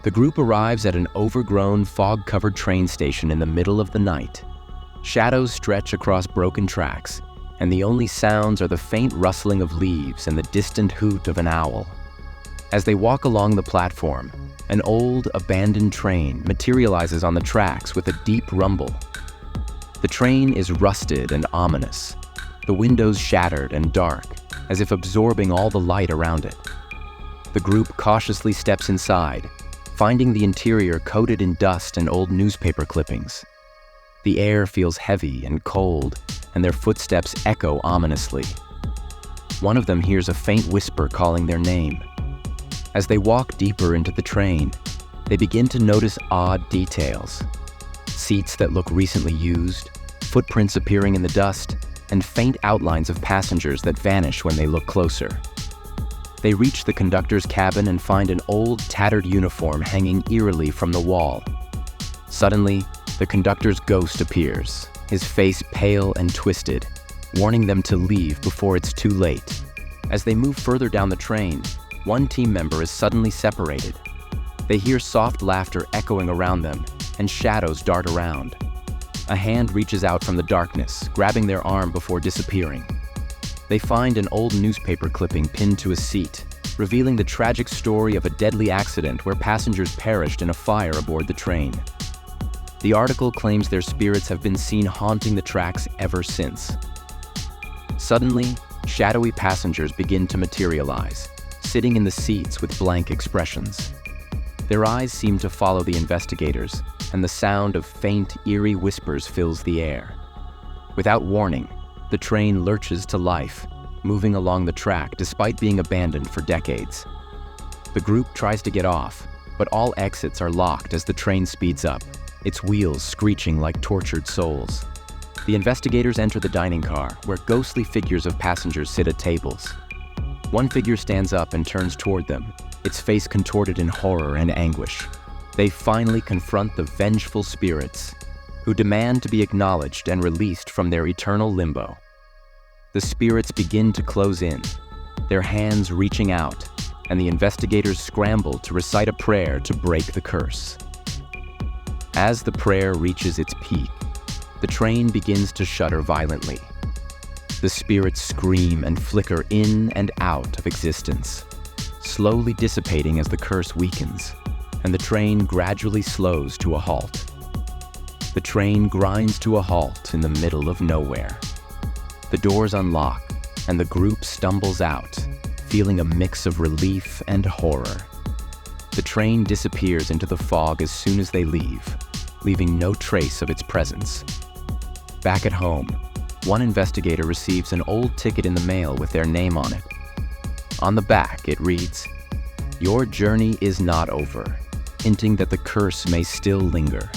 The group arrives at an overgrown, fog-covered train station in the middle of the night. Shadows stretch across broken tracks, and the only sounds are the faint rustling of leaves and the distant hoot of an owl. As they walk along the platform, an old, abandoned train materializes on the tracks with a deep rumble. The train is rusted and ominous, the windows shattered and dark, as if absorbing all the light around it. The group cautiously steps inside, finding the interior coated in dust and old newspaper clippings. The air feels heavy and cold, and their footsteps echo ominously. One of them hears a faint whisper calling their name. As they walk deeper into the train, they begin to notice odd details. Seats that look recently used, footprints appearing in the dust, and faint outlines of passengers that vanish when they look closer. They reach the conductor's cabin and find an old, tattered uniform hanging eerily from the wall. Suddenly, the conductor's ghost appears, his face pale and twisted, warning them to leave before it's too late. As they move further down the train, one team member is suddenly separated. They hear soft laughter echoing around them, and shadows dart around. A hand reaches out from the darkness, grabbing their arm before disappearing. They find an old newspaper clipping pinned to a seat, revealing the tragic story of a deadly accident where passengers perished in a fire aboard the train. The article claims their spirits have been seen haunting the tracks ever since. Suddenly, shadowy passengers begin to materialize, sitting in the seats with blank expressions. Their eyes seem to follow the investigators, and the sound of faint, eerie whispers fills the air. Without warning, the train lurches to life, moving along the track despite being abandoned for decades. The group tries to get off, but all exits are locked as the train speeds up, its wheels screeching like tortured souls. The investigators enter the dining car, where ghostly figures of passengers sit at tables. One figure stands up and turns toward them, its face contorted in horror and anguish. They finally confront the vengeful spirits, who demand to be acknowledged and released from their eternal limbo. The spirits begin to close in, their hands reaching out, and the investigators scramble to recite a prayer to break the curse. As the prayer reaches its peak, the train begins to shudder violently. The spirits scream and flicker in and out of existence, slowly dissipating as the curse weakens, and the train gradually slows to a halt. The train grinds to a halt in the middle of nowhere. The doors unlock, and the group stumbles out, feeling a mix of relief and horror. The train disappears into the fog as soon as they leave, leaving no trace of its presence. Back at home, one investigator receives an old ticket in the mail with their name on it. On the back, it reads, "Your journey is not over," hinting that the curse may still linger.